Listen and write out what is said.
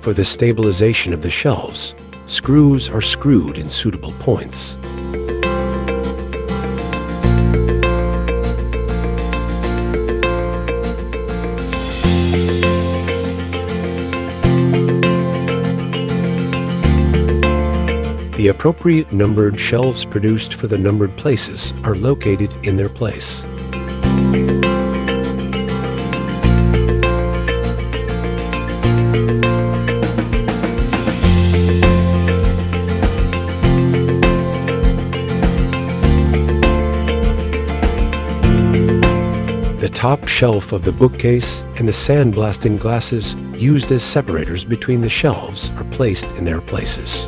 For the stabilization of the shelves, screws are screwed in suitable points. The appropriate numbered shelves produced for the numbered places are located in their place. The top shelf of the bookcase and the sandblasting glasses used as separators between the shelves are placed in their places.